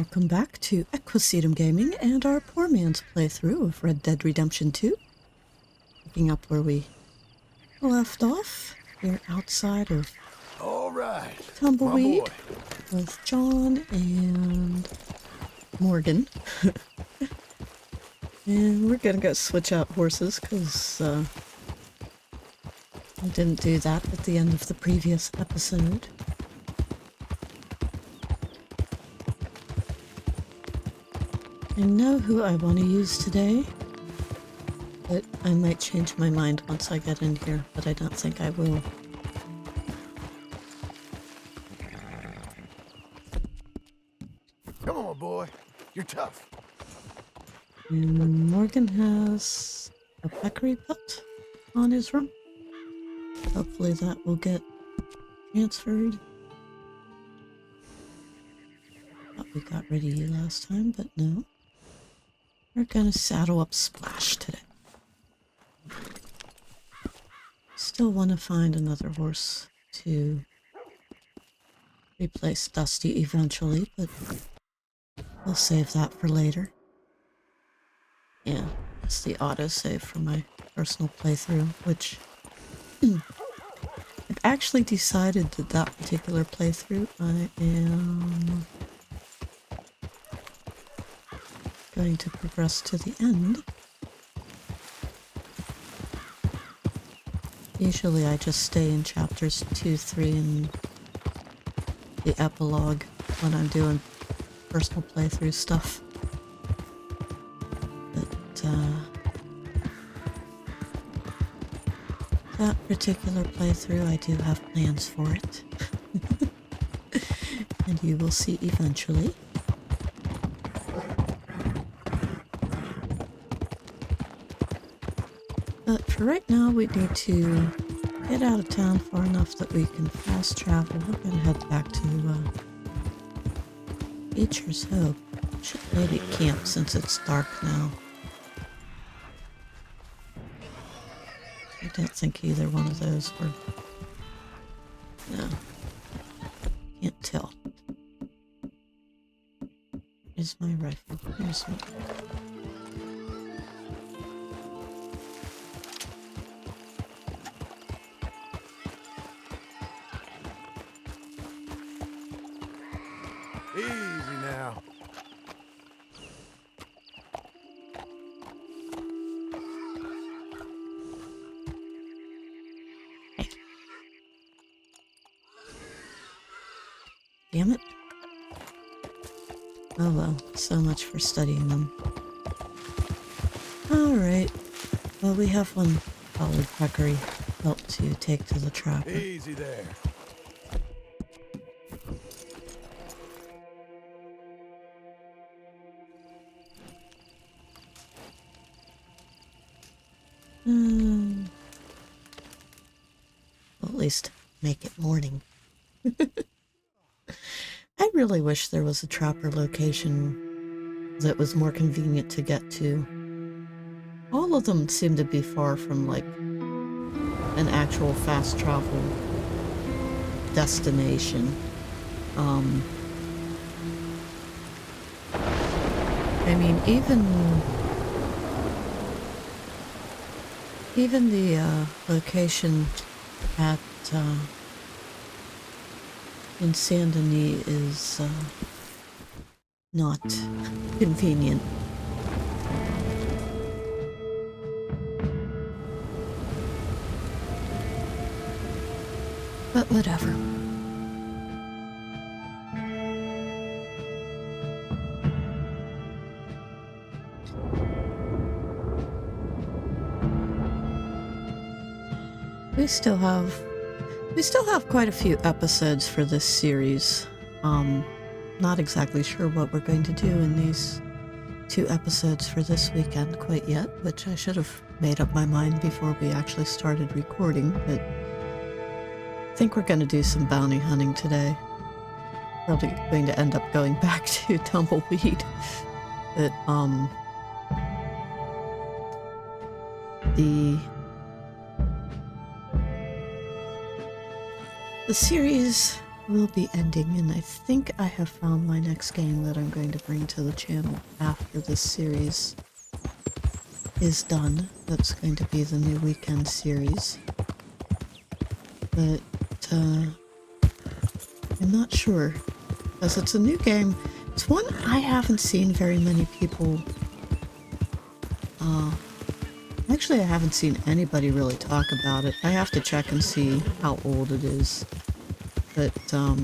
Welcome back to Equisetum Gaming and our poor man's playthrough of Red Dead Redemption 2. Picking up where we left off. We're outside of Tumbleweed with John and Morgan. And we're gonna go switch out horses because I didn't do that at the end of the previous episode. I know who I want to use today, but I might change my mind once I get in here, but I don't think I will. Come on, boy. You're tough. And Morgan has a peccary pelt on his rump. Hopefully that will get transferred. Thought we got rid of you last time, but no. We're gonna saddle up Splash today. Still want to find another horse to replace Dusty eventually, but we'll save that for later. Yeah, it's the autosave for my personal playthrough, which I've actually decided that that particular playthrough I am going to progress to the end. Usually I just stay in chapters 2, 3, and the epilogue when I'm doing personal playthrough stuff. But that particular playthrough, I do have plans for it. And you will see eventually. But for right now, we need to get out of town far enough that we can fast travel. We're going to head back to Beecher's Hope. Should maybe camp since it's dark now. I don't think either one of those were... No. Can't tell. Here's my rifle. Here's my... Easy now. Hey. Damn it. Oh well, so much for studying them. Alright. Well, we have one solid peccary pelt to take to the trapper. Easy there. Well, at least make it morning. I really wish there was a trapper location that was more convenient to get to. All of them seem to be far from, like, an actual fast travel destination. I mean, even the location at in Saint Denis is not convenient. But whatever. We still have quite a few episodes for this series. Not exactly sure what we're going to do in these 2 episodes for this weekend quite yet, which I should have made up my mind before we actually started recording, but I think we're going to do some bounty hunting today. Probably going to end up going back to Tumbleweed. But, the series will be ending, and I think I have found my next game that I'm going to bring to the channel after this series is done. That's going to be the new weekend series. But I'm not sure, because it's a new game. It's one I haven't seen very many people. Actually, I haven't seen anybody really talk about it. I have to check and see how old it is. But I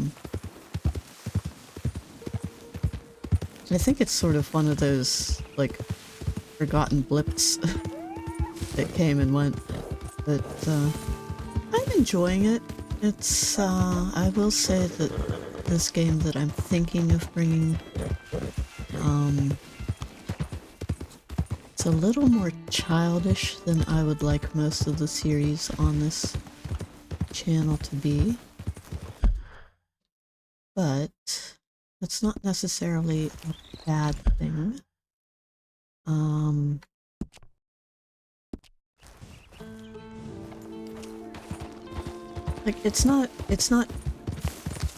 think it's sort of one of those, like, forgotten blips that came and went. But I'm enjoying it. It's, I will say that this game that I'm thinking of bringing, it's a little more childish than I would like most of the series on this channel to be. But that's not necessarily a bad thing. Like, it's not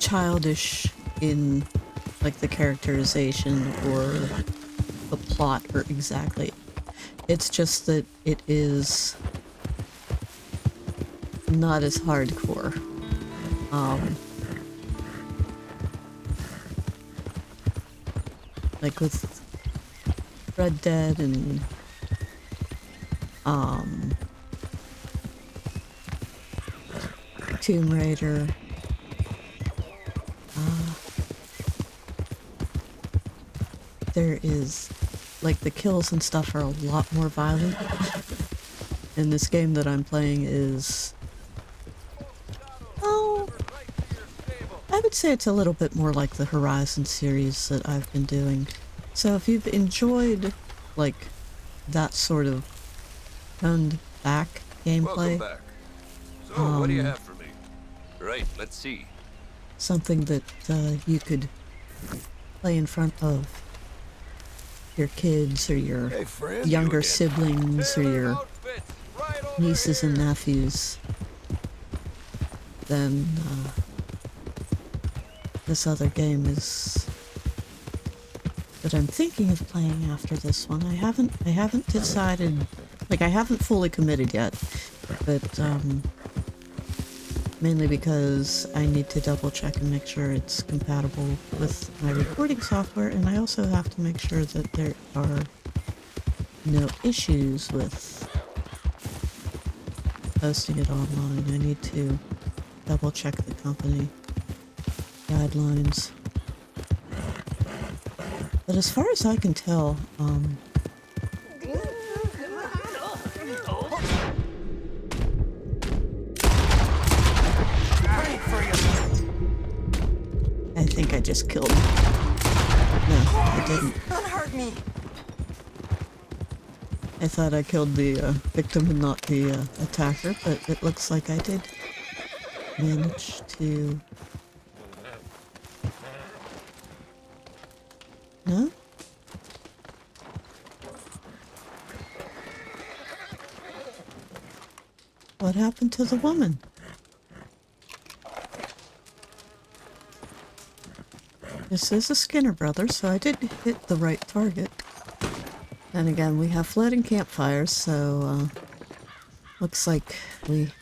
childish in, like, the characterization or the plot or exactly. It's just that it is not as hardcore. Like with Red Dead and Tomb Raider. There is, like, the kills and stuff are a lot more violent. And this game that I'm playing is, oh, I would say it's a little bit more like the Horizon series that I've been doing. So if you've enjoyed, like, that sort of toned back gameplay. Welcome back. So, what do you have for me? Right, let's see. Something that you could play in front of your kids or your younger siblings or your nieces and nephews, then this other game is that I'm thinking of playing after this one. I haven't decided, like, I haven't fully committed yet, but mainly because I need to double check and make sure it's compatible with my recording software, and I also have to make sure that there are no issues with posting it online. I need to double check the company guidelines. But as far as I can tell, I think I just killed him. No, I didn't. Don't hurt me. I thought I killed the victim and not the attacker, but it looks like I did manage to... No? What happened to the woman? This is a Skinner brother, so I did hit the right target. And again, we have floating campfires, so looks like we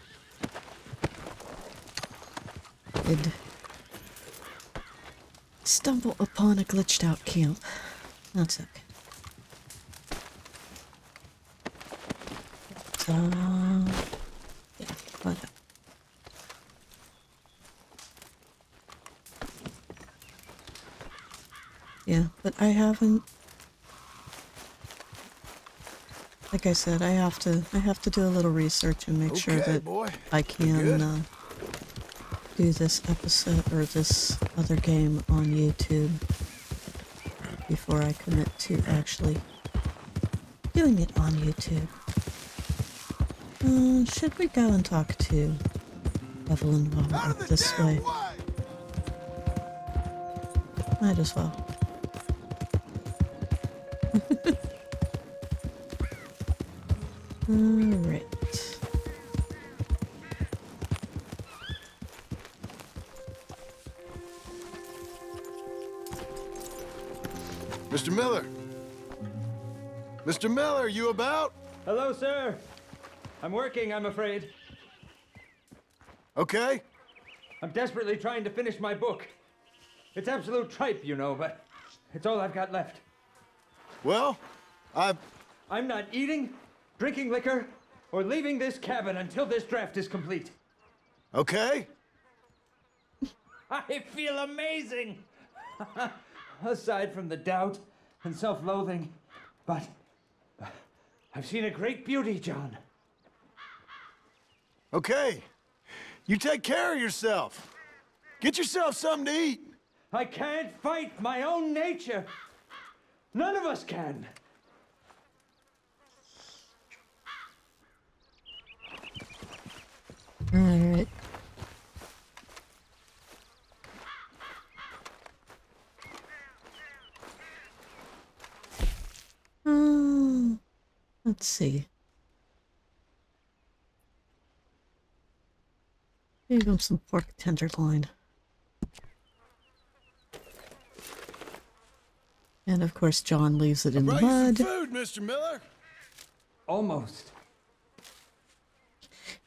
did stumble upon a glitched out camp. That's okay. So, yeah, whatever. Yeah, but I haven't, like I said, I have to do a little research and make sure that I can do this episode or this other game on YouTube before I commit to actually doing it on YouTube. Should we go and talk to Evelyn while we're up this way? Might as well. Alright. Mr. Miller! Mr. Miller, you about? Hello, sir. I'm working, I'm afraid. Okay. I'm desperately trying to finish my book. It's absolute tripe, you know, but it's all I've got left. Well, I'm not eating, drinking liquor, or leaving this cabin until this draft is complete. Okay. I feel amazing! Aside from the doubt and self-loathing, but I've seen a great beauty, John. Okay. You take care of yourself. Get yourself something to eat. I can't fight my own nature. None of us can. All right. Let's see. Here goes some pork tenderloin. And of course, John leaves it in the Brought you some mud. food, Mr. Miller. Almost.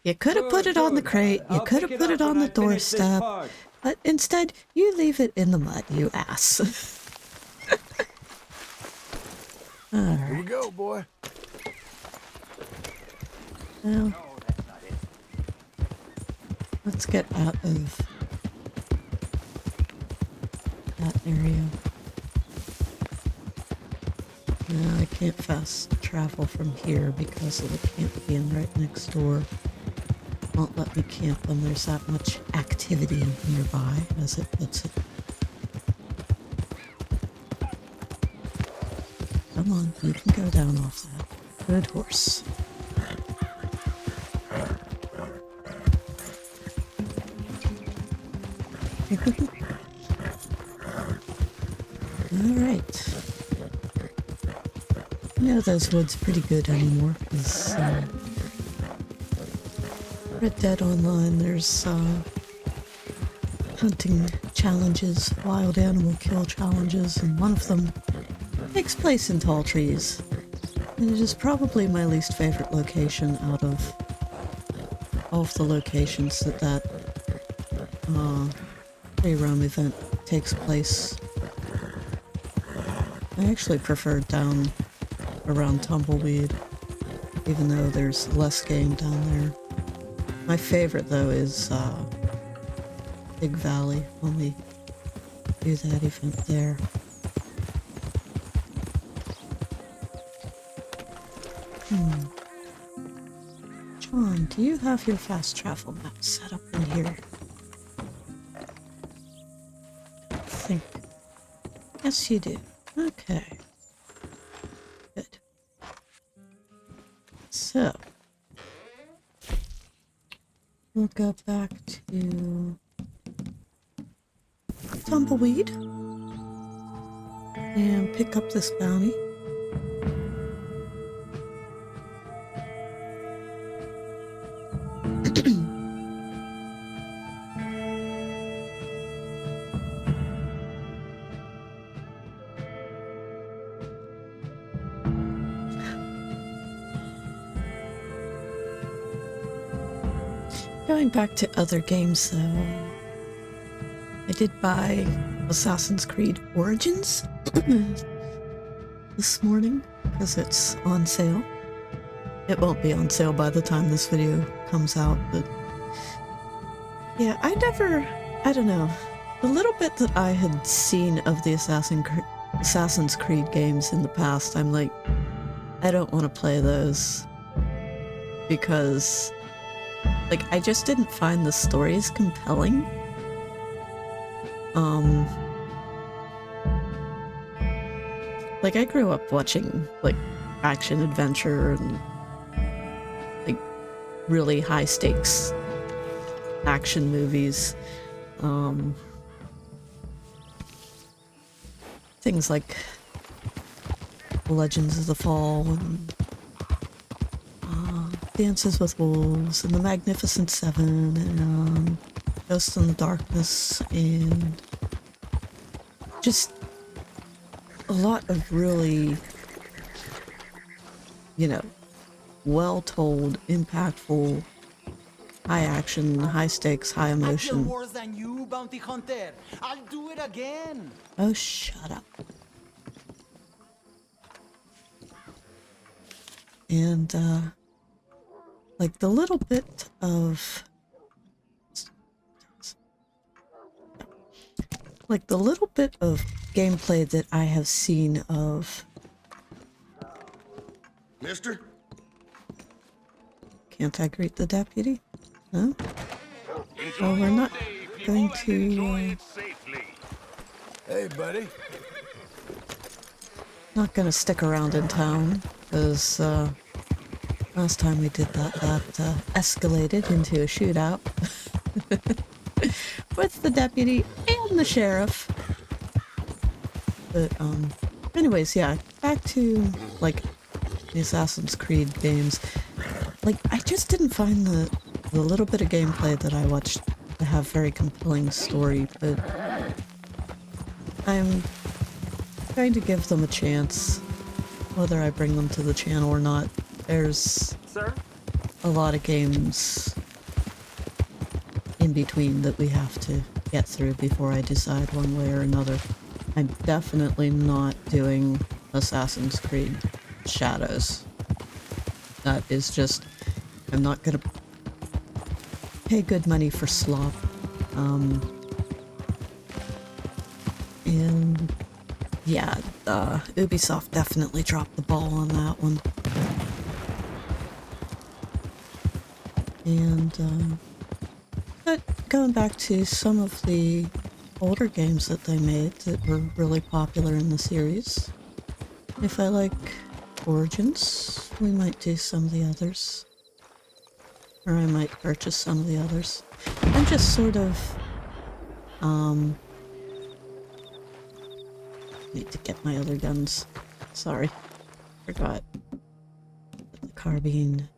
You could have put it on the crate. You could have put it on the doorstep. But instead, you leave it in the mud, you ass. Here we go, boy. Well, let's get out of that area. No, I can't fast travel from here because of the camping right next door. Won't let me camp when there's that much activity nearby, as it puts it. Come on, you can go down off that. Good horse. Alright. I know those woods pretty good anymore, because Red Dead Online, there's hunting challenges, wild animal kill challenges, and one of them takes place in tall trees. And it is probably my least favorite location out of all of the locations that free roam event takes place. I actually prefer down around Tumbleweed, even though there's less game down there. My favorite though is Big Valley when we do that event there. John, do you have your fast travel map set up in here? I think. Yes, you do. Okay. Good. So, we'll go back to Tumbleweed and pick up this bounty. Going back to other games though, I did buy Assassin's Creed Origins this morning because it's on sale. It won't be on sale by the time this video comes out, but yeah, I don't know. The little bit that I had seen of the Assassin's Creed games in the past, I'm like, I don't want to play those because like, I just didn't find the stories compelling. Like, I grew up watching, like, action adventure and, like, really high-stakes action movies. Things like Legends of the Fall and Dances with Wolves and The Magnificent Seven and Ghost in the Darkness and just a lot of really, you know, well-told, impactful, high action, high stakes, high I kill emotion. worse than you, bounty hunter. I'll do it again. Oh, shut up. And, like the little bit of... Like the little bit of gameplay that I have seen of... Mister? Can't I greet the deputy? No? Well, we're not going to... Hey, buddy. Not gonna stick around in town, because last time we did that, escalated into a shootout with the deputy and the sheriff. But anyways, yeah, back to like the Assassin's Creed games. Like, I just didn't find the little bit of gameplay that I watched to have very compelling story, but I'm going to give them a chance, whether I bring them to the channel or not. There's a lot of games in between that we have to get through before I decide one way or another. I'm definitely not doing Assassin's Creed Shadows. That is just... I'm not gonna pay good money for slop. And yeah, Ubisoft definitely dropped the ball on that one. And but going back to some of the older games that they made that were really popular in the series, if I like Origins, we might do some of the others. Or I might purchase some of the others. I'm just sort of, need to get my other guns. Sorry. Forgot. The carbine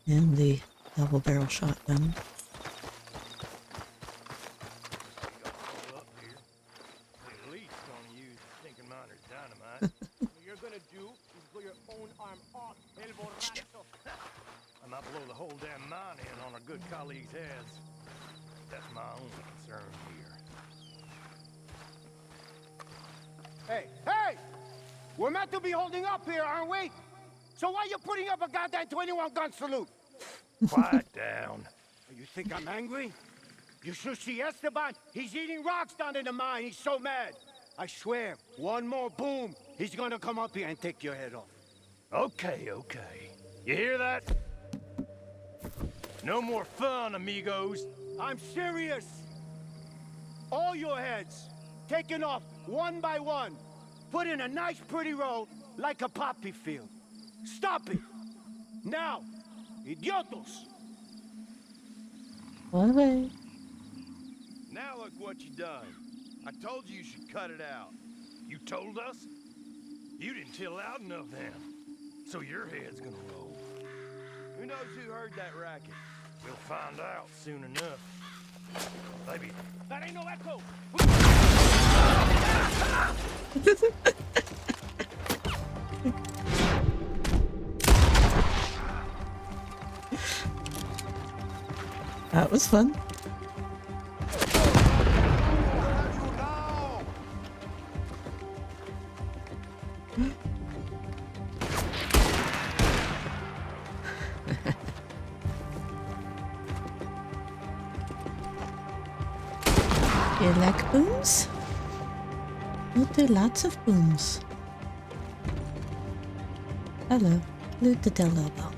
and the double barrel shotgun. At least gonna use thinking miner's dynamite. What you're gonna do is blow your own arm off, El Borracho. I might blow the whole damn mine in on our good colleagues' heads. That's my only concern here. Hey, hey! We're meant to be holding up here, aren't we? So why you putting up a goddamn 21-gun salute? Quiet down. You think I'm angry? You should see Esteban. He's eating rocks down in the mine. He's so mad. I swear, one more boom, he's gonna come up here and take your head off. Okay, okay. You hear that? No more fun, amigos. I'm serious. All your heads, taken off one by one. Put in a nice pretty row like a poppy field. Stop it. Now, idiotos. One way. Now look what you done. I told you should cut it out. You told us? You didn't tell loud enough then. So your head's gonna roll. Who knows who heard that racket? We'll find out soon enough. Baby. That ain't no echo. That was fun. You like booms? We'll do lots of booms. Hello, loot the Lobo.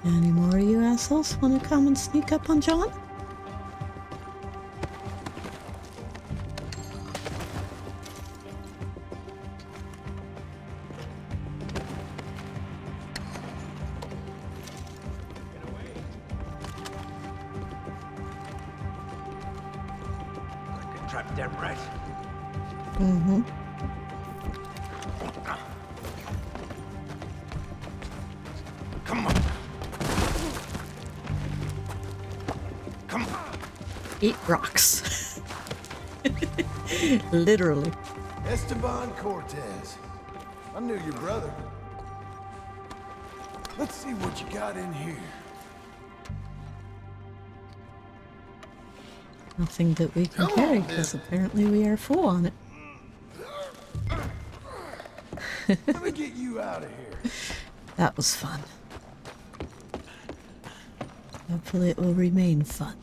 Any more of you assholes want to come and sneak up on John? Trap them right. Mm-hmm. Come on. Eat rocks. Literally. Esteban Cortez. I knew your brother. Let's see what you got in here. Nothing that we can carry, because apparently we are full on it. Let me get you out of here. That was fun. Hopefully it will remain fun.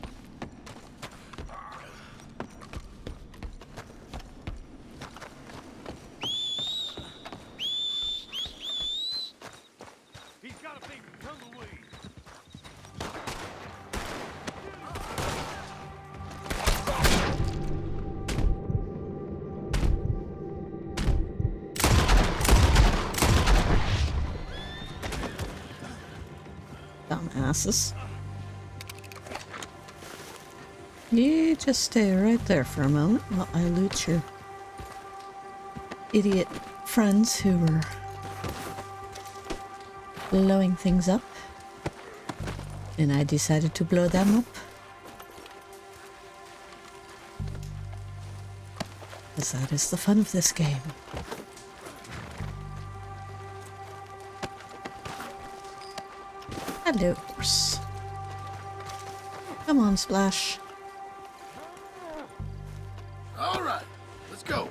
He's got a big tumbleweed. Dumbasses. You just stay right there for a moment while I loot your idiot friends who were blowing things up. And I decided to blow them up. Because that is the fun of this game. Hello, horse. Come on, Splash. All right, let's go.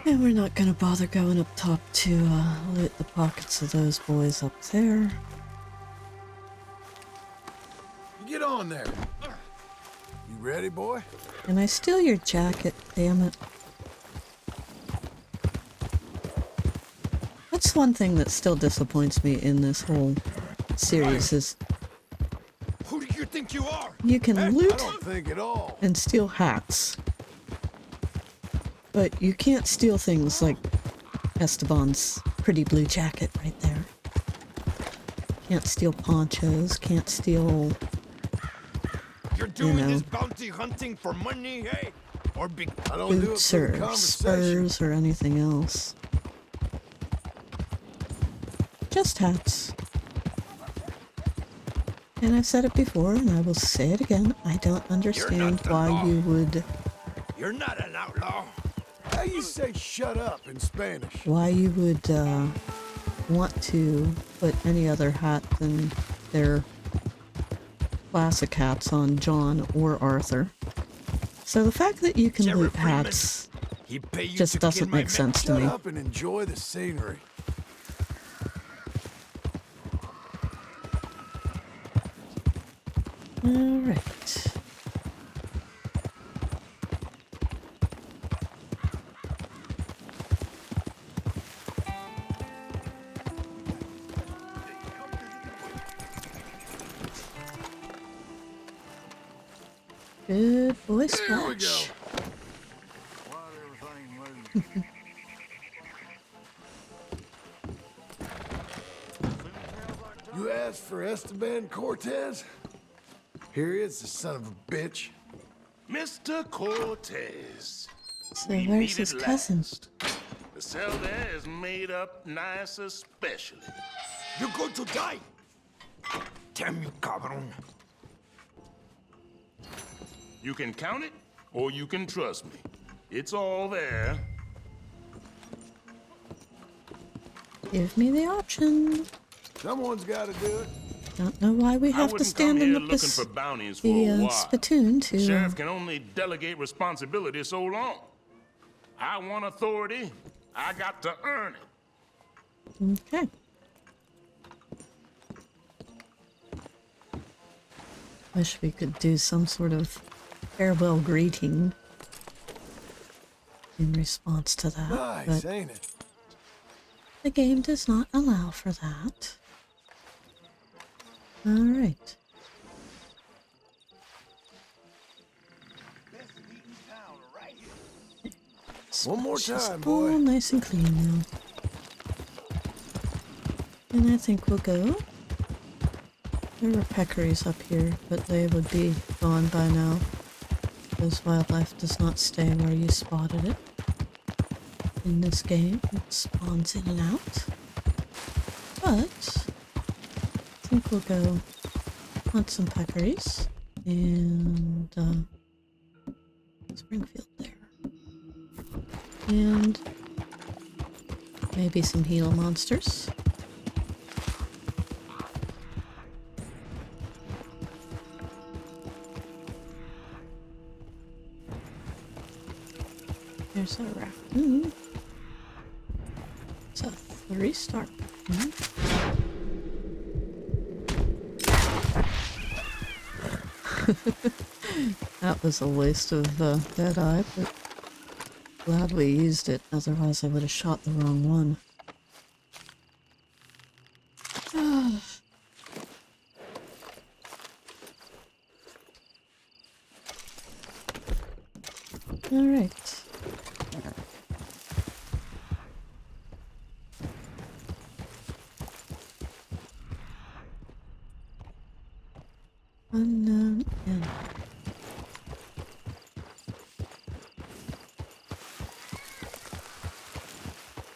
And we're not gonna bother going up top to loot the pockets of those boys up there. You get on there. You ready, boy? Can I steal your jacket? Damn it. That's one thing that still disappoints me in this whole series is Who do you think you are? you can I loot don't think at all. and steal hats. But you can't steal things like Esteban's pretty blue jacket right there. Can't steal ponchos, can't steal... You're doing know. this bounty hunting for money, hey? Or I don't do it boots for the or conversation. spurs or anything else. Just hats. And I've said it before, and I will say it again. I don't understand the why law. you would... You're not an outlaw. How you say shut up in Spanish? why you would want to put any other hat than their classic hats on John or Arthur. So the fact that you can Sheriff loot Freeman, hats he pay you just to kill doesn't my make men. sense to Shut me. up and enjoy the scenery. All right. Good boy, There we go. Splash. You asked for Esteban Cortez? Here he is, the son of a bitch. Mr. Cortez. So We where's meet his at cousin? last. The cell there is made up nice especially. You're going to die. Damn you, cabron. You can count it, or you can trust me. It's all there. Give me the option. Someone's got to do it. Don't know why we I have to wouldn't stand come in here the, looking for bounties for the a while. spittoon to... Sheriff can only delegate responsibility so long. I want authority. I got to earn it. Okay. Wish we could do some sort of farewell greeting in response to that, Nice, but ain't it? the game does not allow for that. Alright. One more Just time, all boy. nice and clean now. And I think we'll go. There were peccaries up here, but they would be gone by now. Because wildlife does not stay where you spotted it. In this game, it spawns in and out. But I think we'll go hunt some peccaries. And Springfield there. And maybe some Gila monsters. There's a raccoon. It's a 3-star raccoon. That was a waste of Deadeye, but glad we used it, otherwise I would have shot the wrong one. Alright. Unknown end.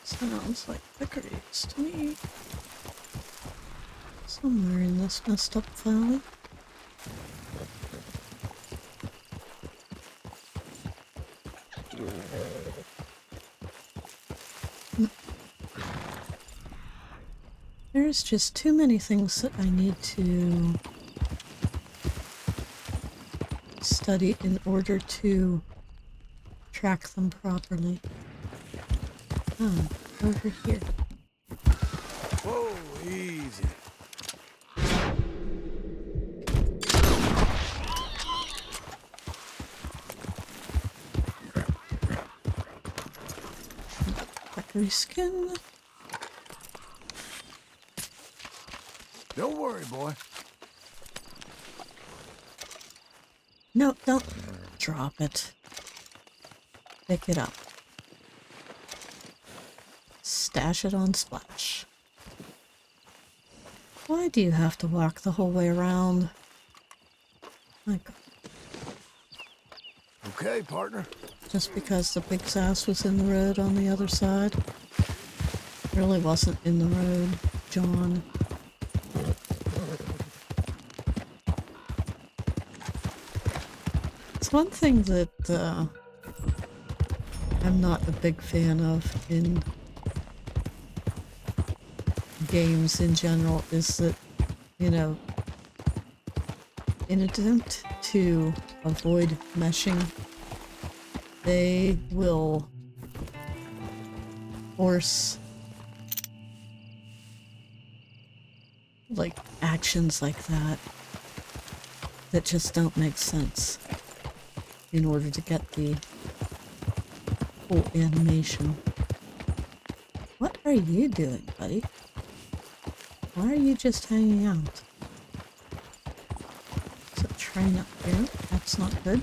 Sounds like pickers to me. Somewhere in this messed up valley. There's just too many things that I need to study in order to track them properly. Oh, over here. Whoa, easy. Peccary skin. Don't worry, boy. No, don't drop it. Pick it up. Stash it on Splash. Why do you have to walk the whole way around? My God. Okay, partner. Just because the big sass was in the road on the other side? Really wasn't in the road, John. It's one thing that I'm not a big fan of in games in general is that, you know, in an attempt to avoid meshing, they will force like actions like that that just don't make sense in order to get the full animation. What are you doing, buddy? Why are you just hanging out? There's a train up here. That's not good.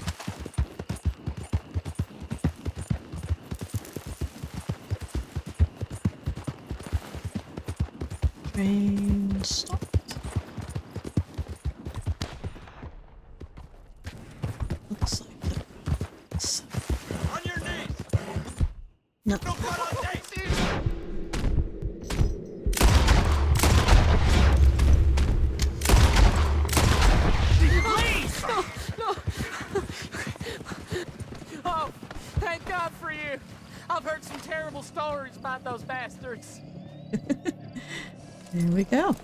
Train stopped. Looks like it. On your knees! No. No blood on Daisy! Oh, thank God for you. I've heard some terrible stories about those bastards. There we go.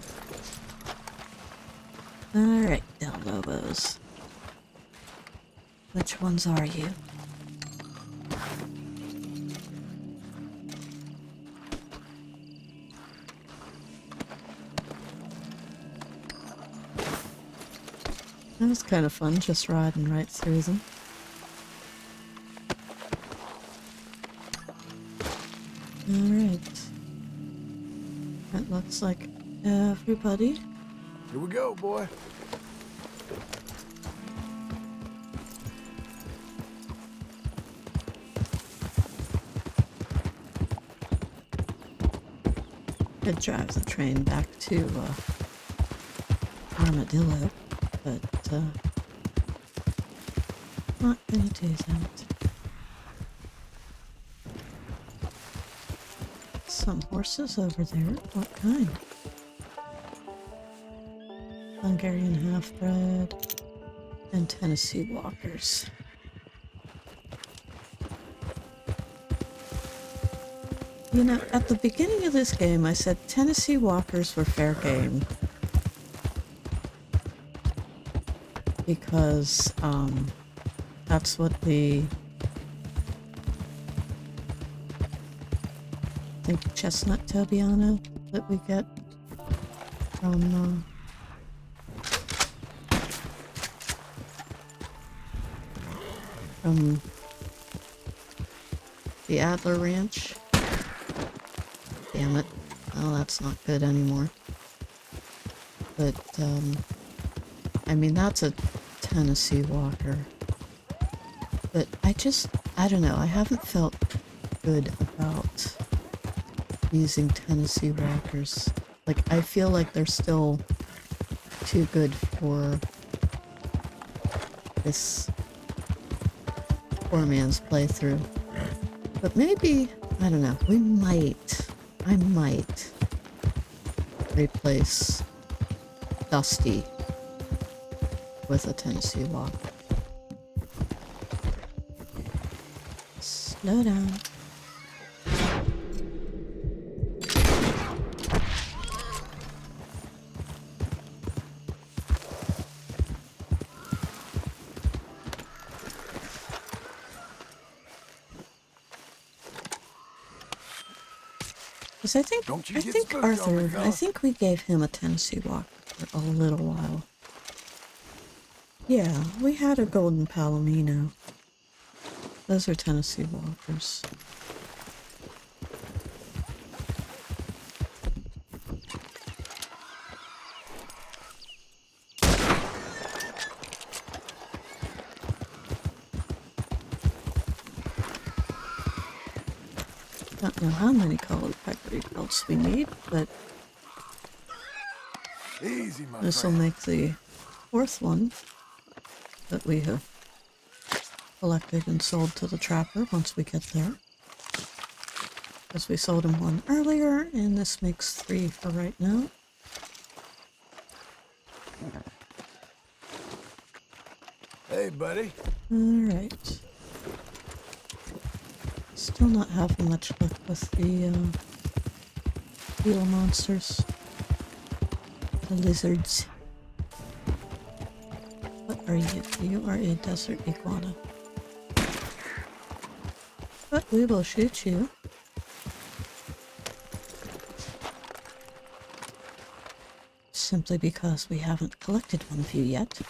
Alright, down Lobos. Which ones are you? That was kind of fun, just riding right through them. Alright. That looks like everybody. Here we go, boy. Could drive the train back to Armadillo, but not gonna do that. Some horses over there. What kind? Hungarian half-bred. and Tennessee Walkers. You know, at the beginning of this game, I said Tennessee Walkers were fair game. Because, that's what the... I think Chestnut Tobiano that we get from, from the Adler Ranch. Damn it. Oh, that's not good anymore. But, I mean, that's a Tennessee Walker. But I don't know, I haven't felt good about using Tennessee Walkers. Like, I feel like they're still too good for this poor man's playthrough. But maybe, I don't know, I might replace Dusty with a Tennessee Walker. Slow down. Because I think Arthur, I think we gave him a Tennessee Walker for a little while. Yeah, we had a Golden Palomino. Those are Tennessee Walkers. Don't know how many colored peccary pelts we need, but this will make the fourth one that we have collected and sold to the trapper once we get there. Because we sold him one earlier, and this makes 3 for right now. Hey, buddy. Alright. Still not having much luck with the beetle monsters. The lizards. What are you? You are a desert iguana. But we will shoot you. Simply because we haven't collected one of you yet.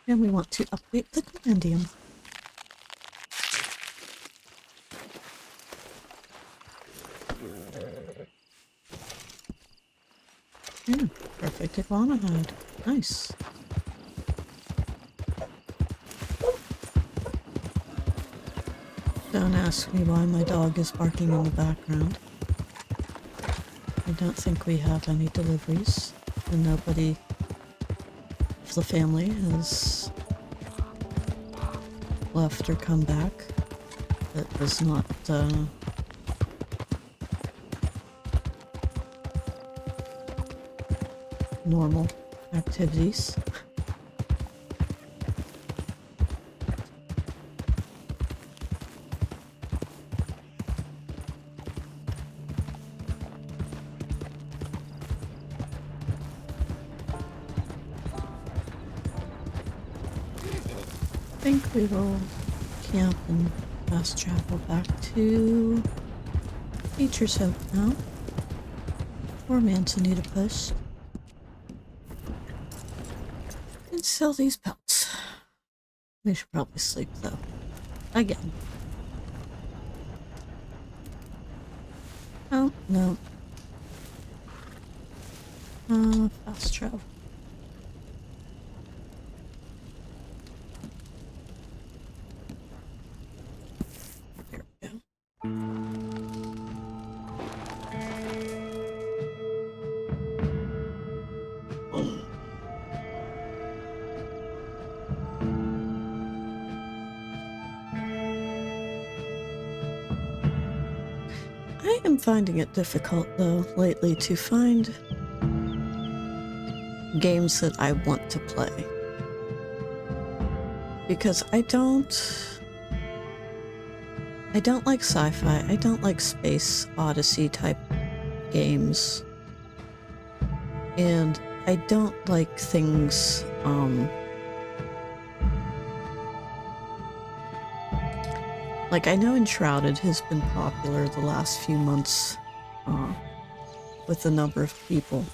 And we want to update the compendium. Perfect iguana hide. Nice. Don't ask me why my dog is barking in the background. I don't think we have any deliveries, and nobody of the family has left or come back. That was not, normal activities. I think we will camp and fast travel back to Nature's Hope now. Or Manzanita Post. And sell these pelts. We should probably sleep though. Again. Oh, no. Fast travel. Here we go. I am finding it difficult, though, lately to find games that I want to play. because I don't like sci-fi. I don't like Space Odyssey type games. And I don't like things, like I know Enshrouded has been popular the last few months, with a number of people.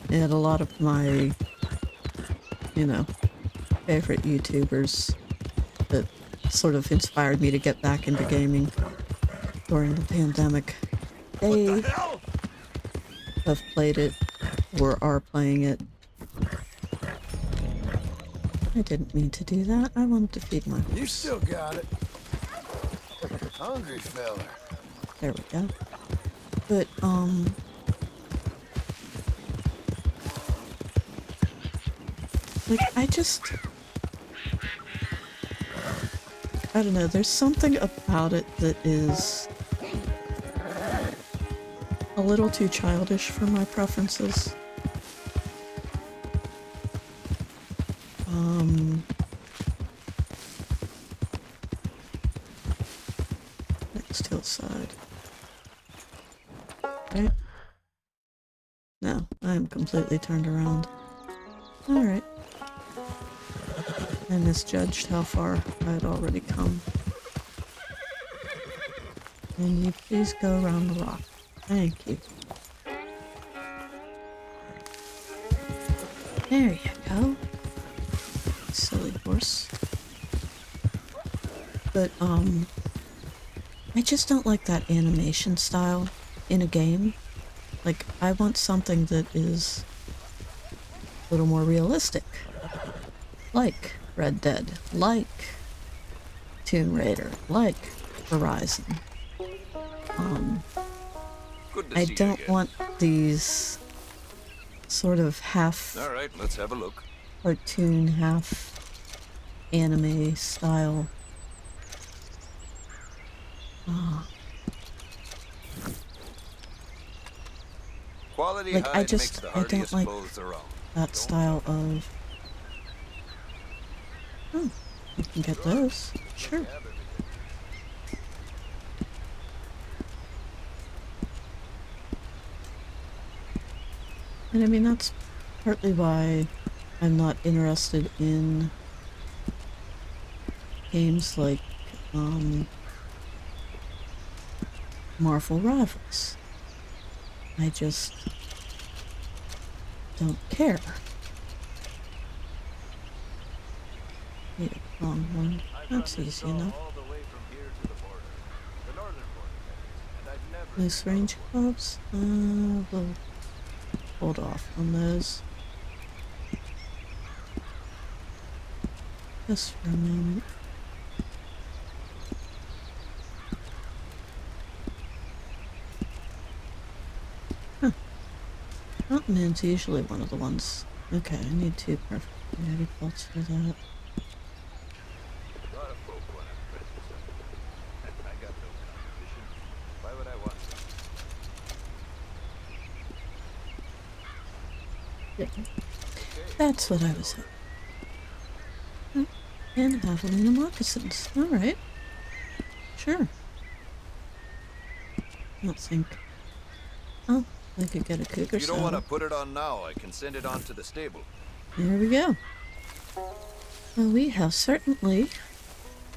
And a lot of my, you know, favorite YouTubers that sort of inspired me to get back into gaming during the pandemic. They have played it or are playing it. I didn't mean to do that. I wanted to feed my horse. You still got it. Hungry fella. There we go. But, like, I don't know, there's something about it that is a little too childish for my preferences. Next hillside. Right? No, I am completely turned around. Alright. I misjudged how far I had already come. Can you please go around the rock? Thank you. There you go. Silly horse. But, I just don't like that animation style in a game. Like, I want something that is a little more realistic. Like Red Dead, like Tomb Raider, like Horizon. I don't want these sort of half Alright, let's have a look. cartoon, half anime style. Quality Like, hide I makes the don't hardiest like bows around. that style of... Oh, you can get those. Sure. And I mean, that's partly why I'm not interested in games like, Marvel Rivals. I just don't care. Need a longhorn. That's easy enough. Loose range clubs? We'll hold off on those. Just for a moment. Huh. Mountain Man's usually one of the ones. Okay, I need 2 perfect ready pelts for that. Yeah. That's what I was hoping. And javelina moccasins. Alright. Sure. I don't think... Oh, I could get a cougar If you don't want to saddle. put it on now, I can send it on to the stable. There we go. Well, we have certainly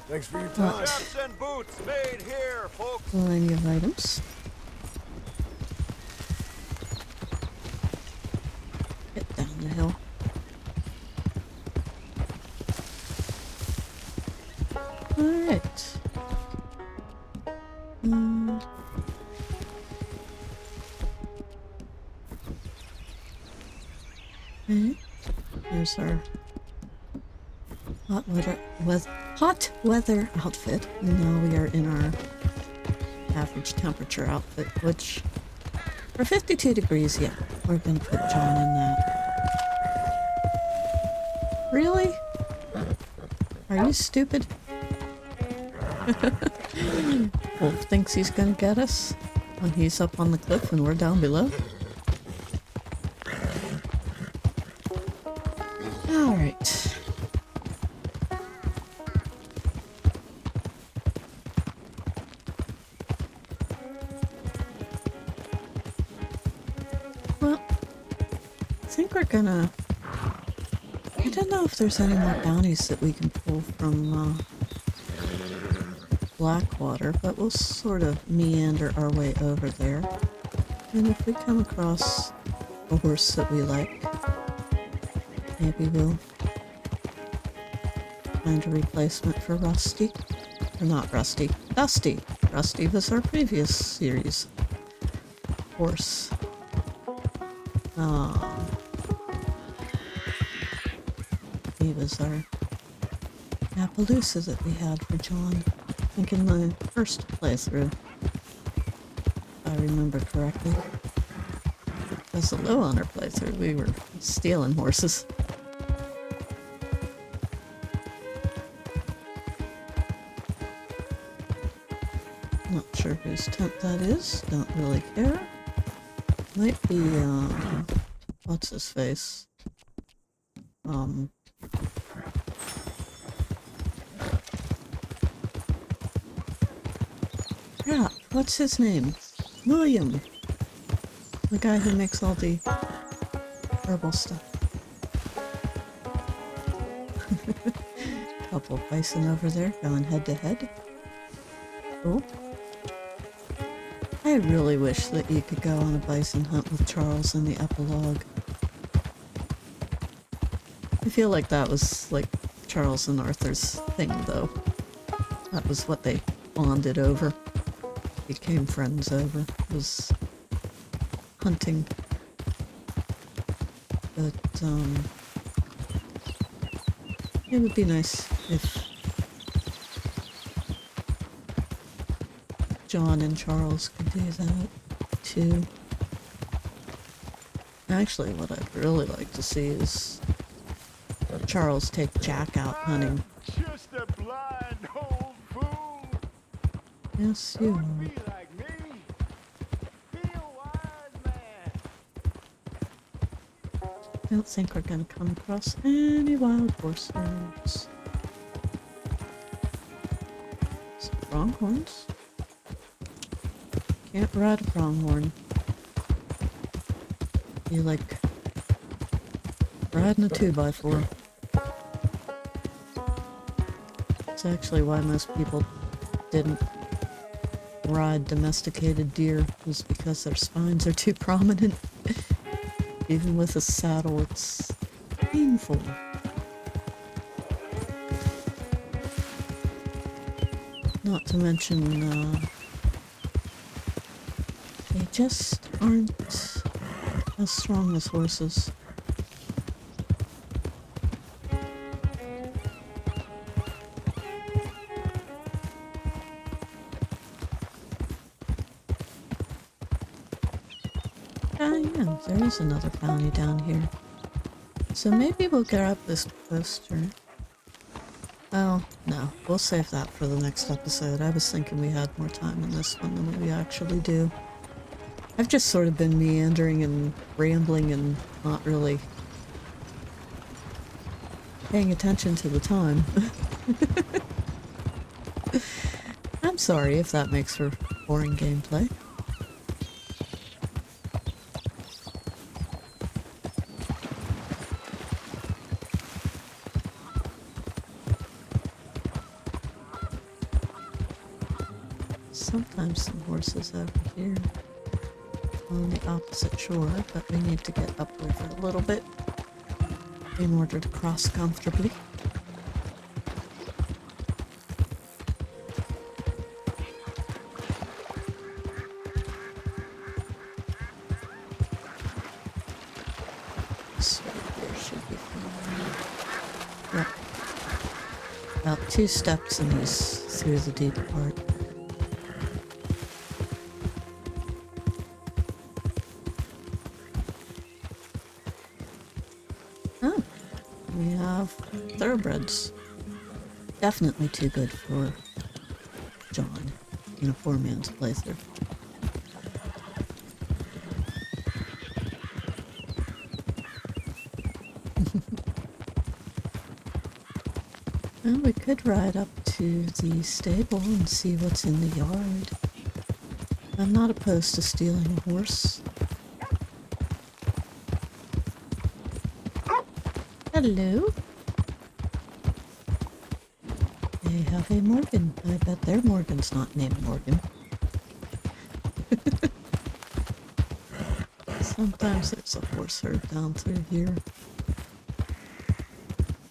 Thanks for your time. Chaps and boots made here, folks. plenty of items. Get down the hill. Alright. Okay. There's our hot weather outfit. Now we are in our average temperature outfit, which for 52 degrees, yeah, we're gonna put John in that. Really? Are you stupid? Wolf thinks he's gonna get us when he's up on the cliff and we're down below. Alright. think we're gonna... I don't know if there's any more bounties that we can pull from Blackwater, but we'll sort of meander our way over there. And if we come across a horse that we like, maybe we'll find a replacement for Rusty. Or not Rusty, Dusty. Rusty was our previous series horse. He was our Appaloosa that we had for John. I think in the first playthrough, if I remember correctly. Because the low on our playthrough, we were stealing horses. Not sure whose tent that is. Don't really care. Might be, what's his face? Yeah, what's his name? William. The guy who makes all the herbal stuff. Couple of bison over there going head to head. Cool. I really wish that you could go on a bison hunt with Charles in the epilogue. I feel like that was like Charles and Arthur's thing, though. That was what they bonded over. Became friends over. Was hunting. But, it would be nice if John and Charles could do that, too. Actually, what I'd really like to see is Charles take Jack out hunting. Just a blind old fool. Yes, you are. Be like me. Be a wise man. I don't think we're gonna come across any wild horses. Some pronghorns. Can't ride a pronghorn. You like riding a 2x4. It's actually why most people didn't ride domesticated deer, was because their spines are too prominent. Even with a saddle, it's painful. Not to mention, they just aren't as strong as horses. Yeah, there is another bounty down here. So maybe we'll grab this poster. Oh, no, we'll save that for the next episode. I was thinking we had more time in this one than we actually do. I've just sort of been meandering and rambling and not really paying attention to the time. I'm sorry if that makes for boring gameplay. Sometimes some horses over here on the opposite shore, but we need to get upriver a little bit in order to cross comfortably. So there should be fine. Yep. About 2 steps and he's through the deep part. Thoroughbreds. Definitely too good for John in a 4-man's playthrough. Well, we could ride up to the stable and see what's in the yard. I'm not opposed to stealing a horse. Hello. They have a Morgan. I bet their Morgan's not named Morgan. Sometimes there's a horse herd down through here.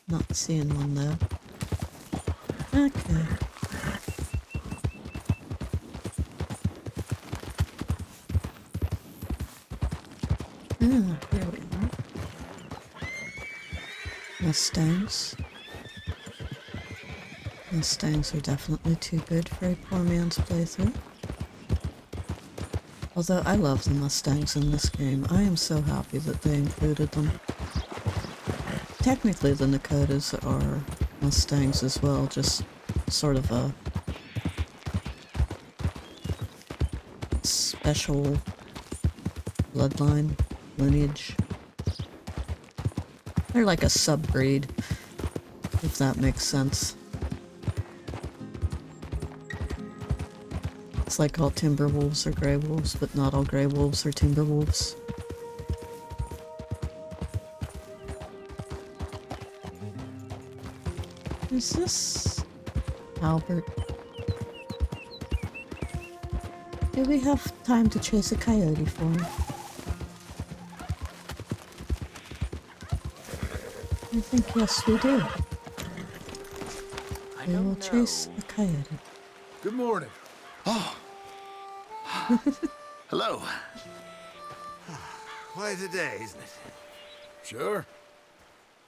Not seeing one though. Okay. Ah, here we are. Mustangs. Mustangs are definitely too good for a poor man's playthrough. Although I love the Mustangs in this game. I am so happy that they included them. Technically the Nakotas are Mustangs as well, just sort of a special bloodline, lineage. They're like a sub-breed, if that makes sense. It's like all timber wolves are grey wolves, but not all grey wolves are timber wolves. Is this Albert? Do we have time to chase a coyote for him? I think yes, we do. We will chase a coyote. Good morning. Oh. Hello. Quite a day, isn't it? Sure.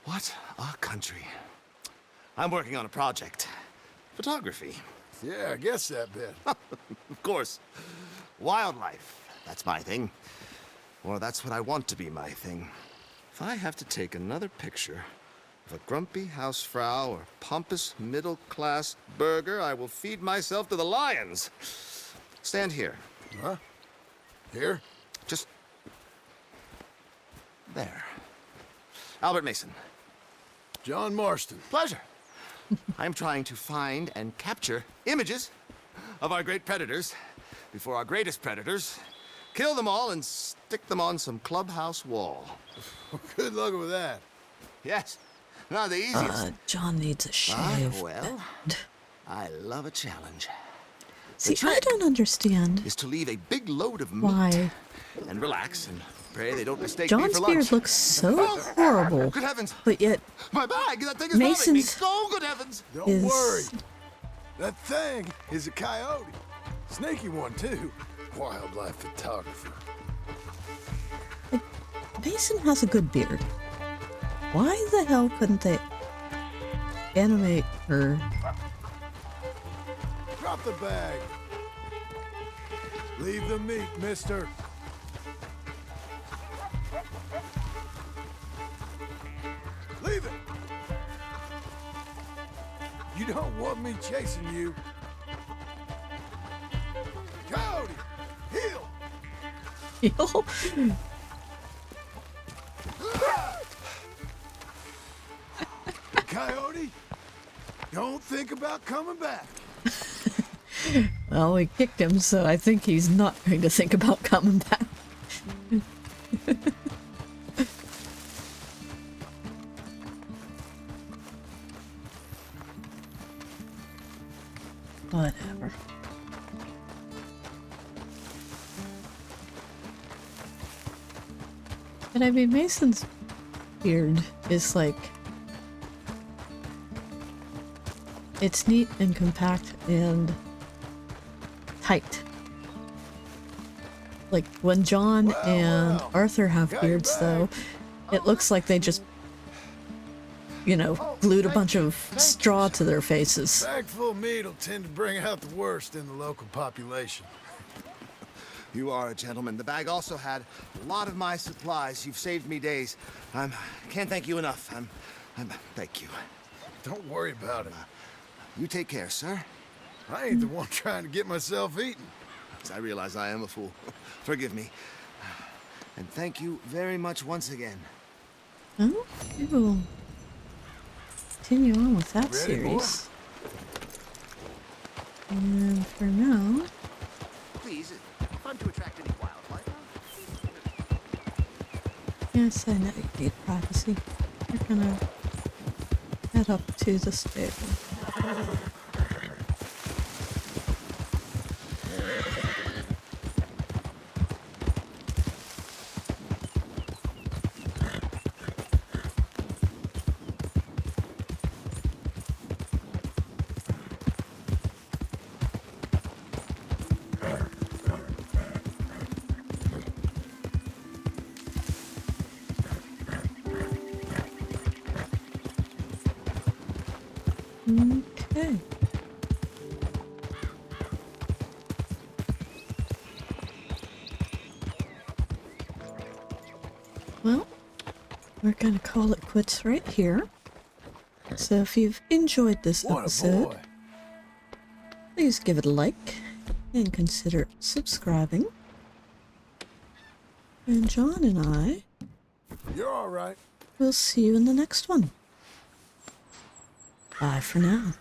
What a country. I'm working on a project. Photography. Yeah, I guess that bit. Of course. Wildlife. That's my thing. Or that's what I want to be my thing. If I have to take another picture of a grumpy housefrau or pompous middle-class burger, I will feed myself to the lions. Stand here. Huh? Here? Just... there. Albert Mason. John Marston. Pleasure. I'm trying to find and capture images of our great predators before our greatest predators kill them all and stick them on some clubhouse wall. Good luck with that. Yes. Not the easiest. John needs a shave. Well, I love a challenge. See, I don't understand. Is to leave a big load of why meat and relax and pray they don't mistake me John's for lunch. beard looks so horrible, Good heavens! but yet My bag! That thing is Mason's bothering me. Oh, good heavens! Don't worry. That thing is a coyote. Sneaky one, too. Wildlife photographer. Mason has a good beard. Why the hell couldn't they animate her? Drop the bag. Leave the meat, mister. Leave it. You don't want me chasing you. Coyote, heel. Heel? Coyote, don't think about coming back. Well, we kicked him, so I think he's not going to think about coming back. Whatever. But I mean, Mason's beard is like... it's neat and compact and tight. Like, when John and Arthur have beards, though, it looks like they just, you know, glued a bunch of straw to their faces. Bag full of meat will tend to bring out the worst in the local population. You are a gentleman. The bag also had a lot of my supplies. You've saved me days. I can't thank you enough. Thank you. Don't worry about it. You take care, sir. I ain't the one trying to get myself eaten. I realize I am a fool. Forgive me. And thank you very much once again. Oh, we will continue on with that Ready, series. And for now... Please, fun to attract any wildlife. Yes, I know you need privacy. we're gonna head up to the stable. Okay. Well, we're gonna call it quits right here. So if you've enjoyed this episode, please give it a like and consider subscribing. And John and I You're all right. will see you in the next one. Bye for now.